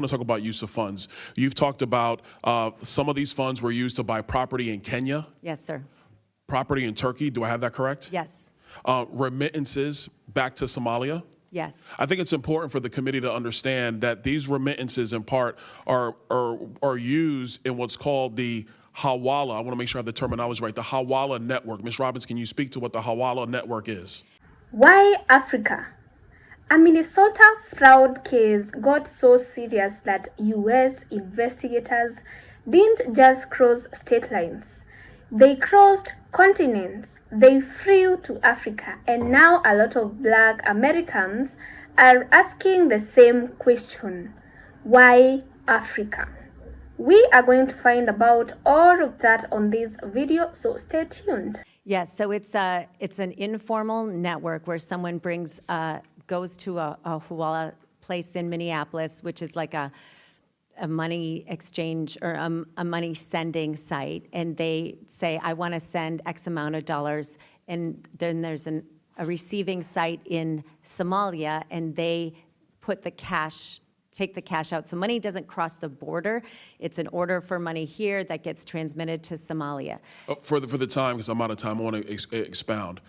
I want to talk about use of funds. You've talked about some of these funds were used to buy property in Kenya, Yes, sir. property in Turkey. Do I have that correct? Yes. Remittances back to Somalia. Yes. I think it's important for the committee to understand that these remittances, in part, are used in what's called the Hawala. I want to make sure I have the terminology right. The Hawala network. Ms. Robbins, can you speak to what the Hawala network is? Why Africa? A Minnesota fraud case got so serious that US investigators didn't just cross state lines. They crossed continents. They flew to Africa, and now a lot of Black Americans are asking the same question. Why Africa? We are going to find about all of that on this video, so stay tuned. Yes, so it's an informal network where someone goes to a Hawala place in Minneapolis, which is like a money exchange or a money sending site, and they say, I want to send X amount of dollars, and then there's a receiving site in Somalia, and they put the cash, take the cash out. So money doesn't cross the border. It's an order for money here that gets transmitted to Somalia. For the time, because I'm out of time, I want to expound.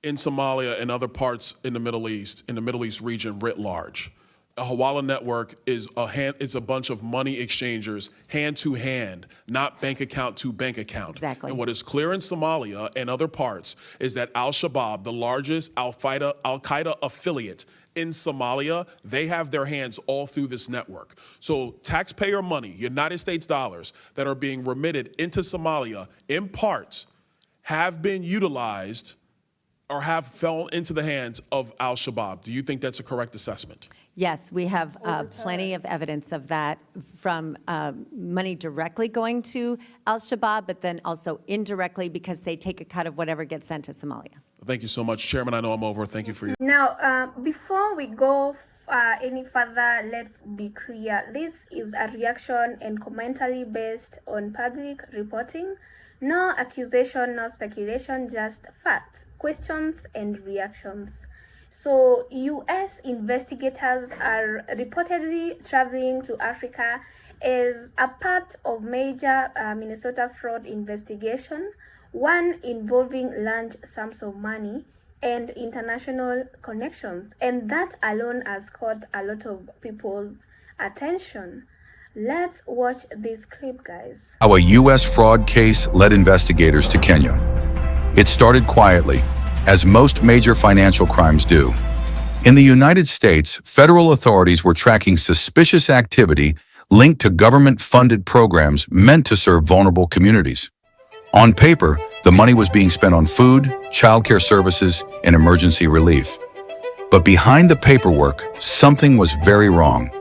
In Somalia and other parts in the Middle East region writ large, a Hawala network is a bunch of money exchangers, hand to hand, not bank account to bank account. Exactly. And what is clear in Somalia and other parts is that Al-Shabaab, the largest Al-Qaeda affiliate in Somalia, they have their hands all through this network. So taxpayer money, United States dollars, that are being remitted into Somalia, in part, have been utilized or have fallen into the hands of Al-Shabaab. Do you think that's a correct assessment? Yes, we have plenty of evidence of that, from money directly going to Al-Shabaab, but then also indirectly because they take a cut of whatever gets sent to Somalia. Thank you so much, Chairman. I know I'm over. Thank you for your... Now, before we go any further, let's be clear. This is a reaction and commentary based on public reporting. No accusation, no speculation, just facts, questions, and reactions. So, US investigators are reportedly traveling to Africa as a part of major Minnesota fraud investigation, one involving large sums of money and international connections. And that alone has caught a lot of people's attention. Let's watch this clip, guys. How a U.S. fraud case led investigators to Kenya. It started quietly, as most major financial crimes do. In the United States, federal authorities were tracking suspicious activity linked to government-funded programs meant to serve vulnerable communities. On paper, the money was being spent on food, childcare services, and emergency relief. But behind the paperwork, something was very wrong.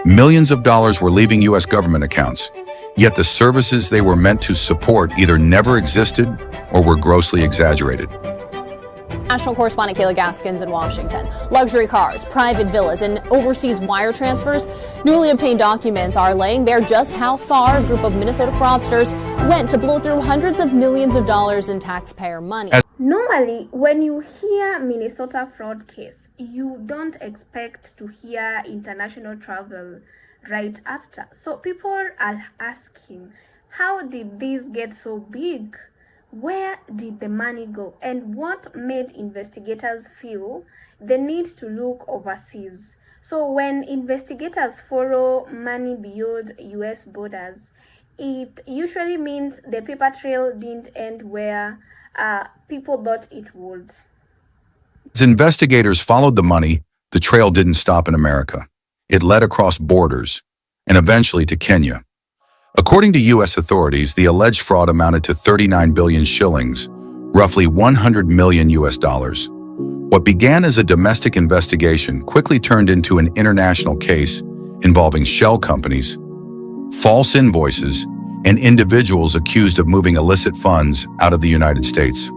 Millions of dollars were leaving U.S. government accounts, yet the services they were meant to support either never existed or were grossly exaggerated. National correspondent Kayla Gaskins in Washington. Luxury cars, private villas, and overseas wire transfers. Newly obtained documents are laying bare just how far a group of Minnesota fraudsters went to blow through hundreds of millions of dollars in taxpayer money. Normally, when you hear Minnesota fraud case, you don't expect to hear international travel right after. So people are asking, how did this get so big? Where did the money go? And what made investigators feel the need to look overseas? So when investigators follow money beyond US borders, it usually means the paper trail didn't end where people thought it would. As investigators followed the money, the trail didn't stop in America. It led across borders and eventually to Kenya. According to U.S. authorities, the alleged fraud amounted to 39 billion shillings, roughly 100 million US dollars. What began as a domestic investigation quickly turned into an international case involving shell companies, false invoices, and individuals accused of moving illicit funds out of the United States.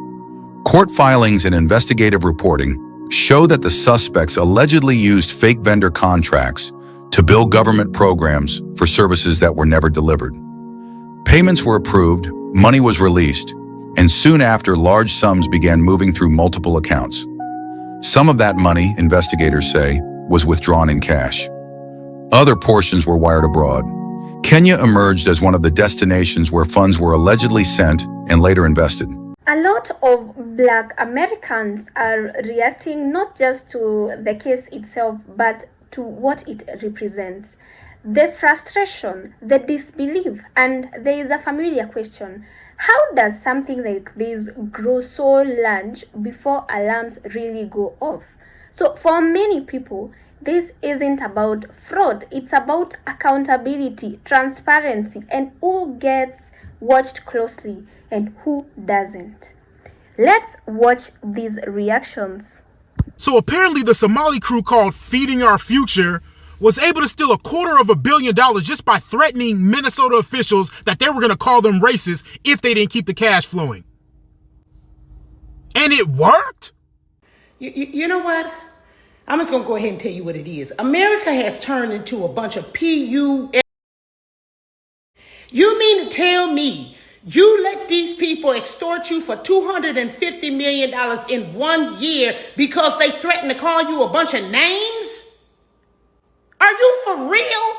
Court filings and investigative reporting show that the suspects allegedly used fake vendor contracts to bill government programs for services that were never delivered. Payments were approved, money was released, and soon after, large sums began moving through multiple accounts. Some of that money, investigators say, was withdrawn in cash. Other portions were wired abroad. Kenya emerged as one of the destinations where funds were allegedly sent and later invested. A lot of Black Americans are reacting not just to the case itself, but to what it represents. The frustration, the disbelief, and there is a familiar question. How does something like this grow so large before alarms really go off? So for many people, this isn't about fraud, it's about accountability, transparency, and who gets watched closely and who doesn't. Let's watch these reactions. So apparently the Somali crew called Feeding Our Future was able to steal $250 million just by threatening Minnesota officials that they were going to call them racist if they didn't keep the cash flowing. And it worked? You know what? I'm just going to go ahead and tell you what it is. America has turned into a bunch of You mean to tell me you let these people extort you for $250 million in 1 year because they threatened to call you a bunch of names? Are you for real?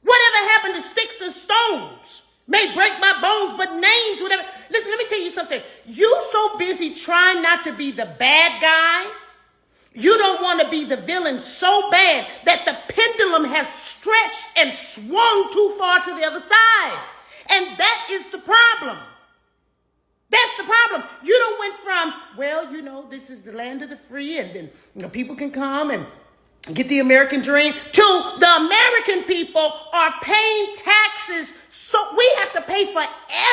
Whatever happened to sticks and stones? May break my bones, but names, whatever. Listen, let me tell you something. You so busy trying not to be the bad guy. You don't want to be the villain so bad that the pendulum has stretched and swung too far to the other side. And that is the problem. That's the problem. You don't went from, well, this is the land of the free and then people can come and get the American dream, to the American people are paying taxes, so we have to pay for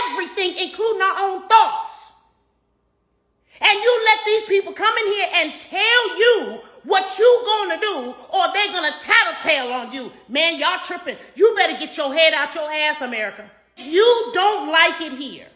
everything, including our own thoughts. And you let these people come in here and tell you what you gonna do, or they're gonna tattletale on you. Man, y'all tripping. You better get your head out your ass, America. You don't like it here.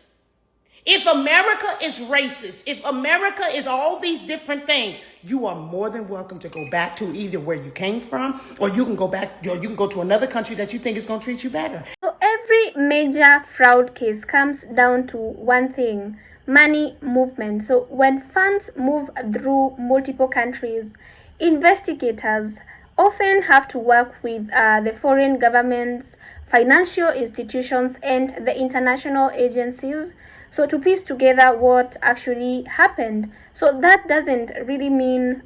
If America is racist, if America is all these different things, you are more than welcome to go back to either where you came from, or you can go back, or you can go to another country that you think is going to treat you better. So every major fraud case comes down to one thing: money movement. So when funds move through multiple countries, investigators often have to work with the foreign governments, financial institutions, and the international agencies, so to piece together what actually happened. So that doesn't really mean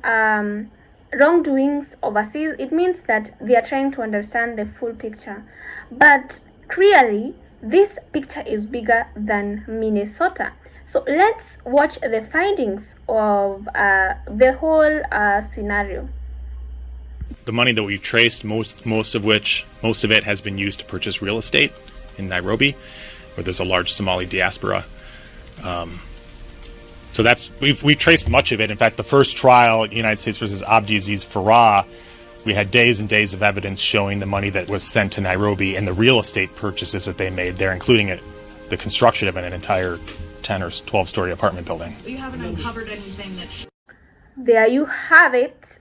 wrongdoings overseas. It means that they are trying to understand the full picture. But clearly, this picture is bigger than Minnesota. So let's watch the findings of the whole scenario. The money that we've traced, most of it has been used to purchase real estate in Nairobi, where there's a large Somali diaspora. So we traced much of it. In fact, the first trial, United States versus Abdiaziz Farah, we had days and days of evidence showing the money that was sent to Nairobi and the real estate purchases that they made there, including the construction of an entire 10 or 12-story apartment building. You haven't uncovered anything that... There you have it.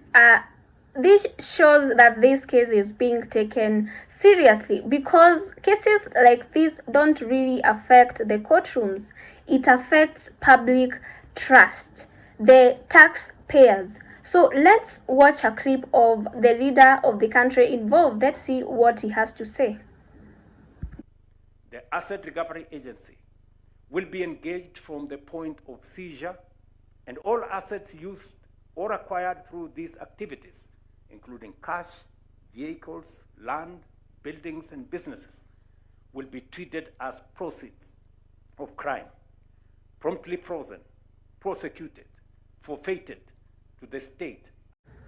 This shows that this case is being taken seriously, because cases like this don't really affect the courtrooms. It affects public trust, the taxpayers. So let's watch a clip of the leader of the country involved. Let's see what he has to say. The Asset Recovery Agency will be engaged from the point of seizure, and all assets used or acquired through these activities, including cash, vehicles, land, buildings, and businesses, will be treated as proceeds of crime, promptly frozen, prosecuted, forfeited to the state.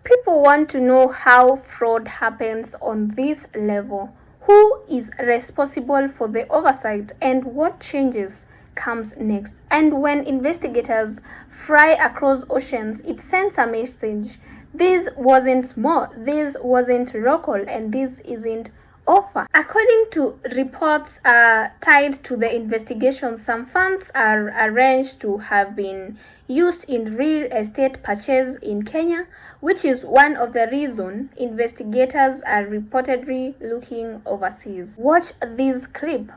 People want to know how fraud happens on this level, who is responsible for the oversight, and what changes comes next. And when investigators fly across oceans, it sends a message: this wasn't small, this wasn't local, and this isn't over. According to reports tied to the investigation, some funds are arranged to have been used in real estate purchase in Kenya, which is one of the reasons investigators are reportedly looking overseas. Watch this clip.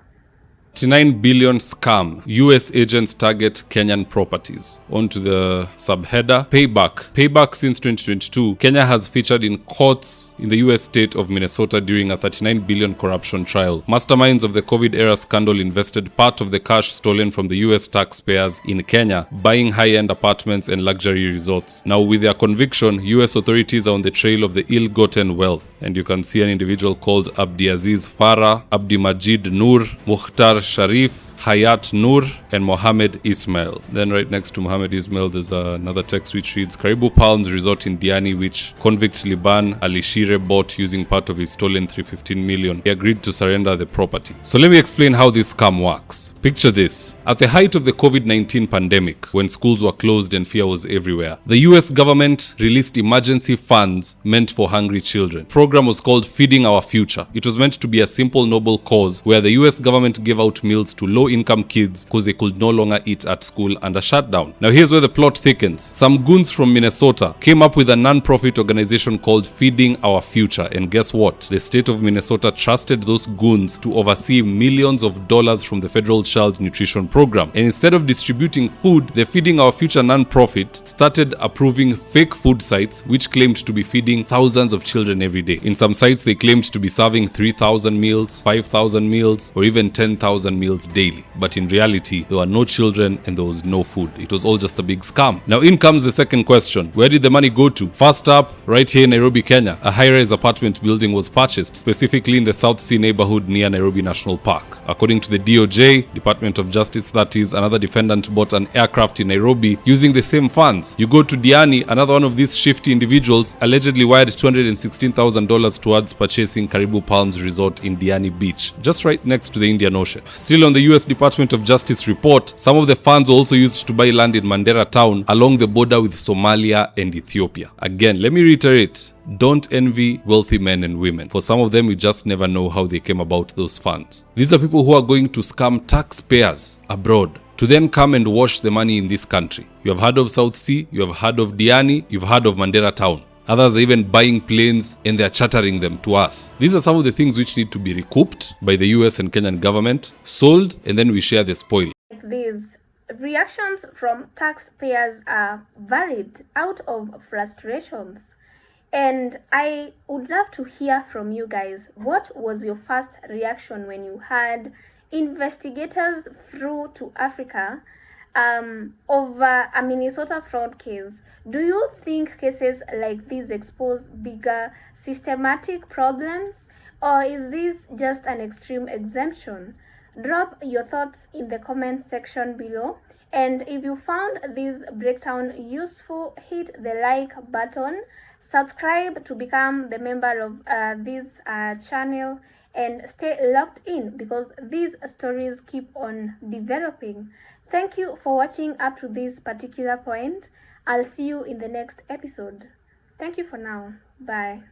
$39 billion scam. US agents target Kenyan properties. On to the subheader. Payback. Payback since 2022. Kenya has featured in courts in the US state of Minnesota during a $39 billion corruption trial. Masterminds of the COVID-era scandal invested part of the cash stolen from the US taxpayers in Kenya, buying high-end apartments and luxury resorts. Now, with their conviction, US authorities are on the trail of the ill-gotten wealth. And you can see an individual called Abdiaziz Farah, Abdi Majid Noor, Mukhtar Sharif, Hayat Noor, and Mohammed Ismail. Then right next to Mohammed Ismail, there's another text which reads, Karibu Palms Resort in Diani, which convict Liban Alishire bought using part of his stolen $315 million. He agreed to surrender the property. So let me explain how this scam works. Picture this. At the height of the COVID-19 pandemic, when schools were closed and fear was everywhere, the US government released emergency funds meant for hungry children. The program was called Feeding Our Future. It was meant to be a simple, noble cause where the US government gave out meals to low-income kids because they could no longer eat at school under shutdown. Now here's where the plot thickens. Some goons from Minnesota came up with a non-profit organization called Feeding Our Future, and guess what? The state of Minnesota trusted those goons to oversee millions of dollars from the federal child nutrition program. And instead of distributing food, the Feeding Our Future non-profit started approving fake food sites which claimed to be feeding thousands of children every day. In some sites, they claimed to be serving 3,000 meals, 5,000 meals, or even 10,000 meals daily. But in reality, there were no children and there was no food. It was all just a big scam. Now in comes the second question. Where did the money go to? First up, right here in Nairobi, Kenya, a high-rise apartment building was purchased, specifically in the South Sea neighborhood near Nairobi National Park. According to the DOJ, Department of Justice, that is, another defendant bought an aircraft in Nairobi using the same funds. You go to Diani, another one of these shifty individuals allegedly wired $216,000 towards purchasing Karibu Palms Resort in Diani Beach, just right next to the Indian Ocean. Still on the US Department of Justice report, some of the funds were also used to buy land in Mandera town along the border with Somalia and Ethiopia. Again, let me reiterate, don't envy wealthy men and women. For some of them, we just never know how they came about those funds. These are people who are going to scam taxpayers abroad to then come and wash the money in this country. You have heard of South Sea, you have heard of Diani, you've heard of Mandera town. Others are even buying planes and they're chartering them to us. These are some of the things which need to be recouped by the US and Kenyan government, sold, and then we share the spoil. These reactions from taxpayers are valid out of frustrations. And I would love to hear from you guys. What was your first reaction when you heard investigators flew to Africa over a Minnesota fraud case? Do you think cases like these expose bigger systematic problems, or is this just an extreme exemption? Drop your thoughts in the comment section below. And if you found this breakdown useful, hit the like button, subscribe to become the member of this channel, and stay locked in because these stories keep on developing. Thank you for watching up to this particular point. I'll see you in the next episode. Thank you for now. Bye.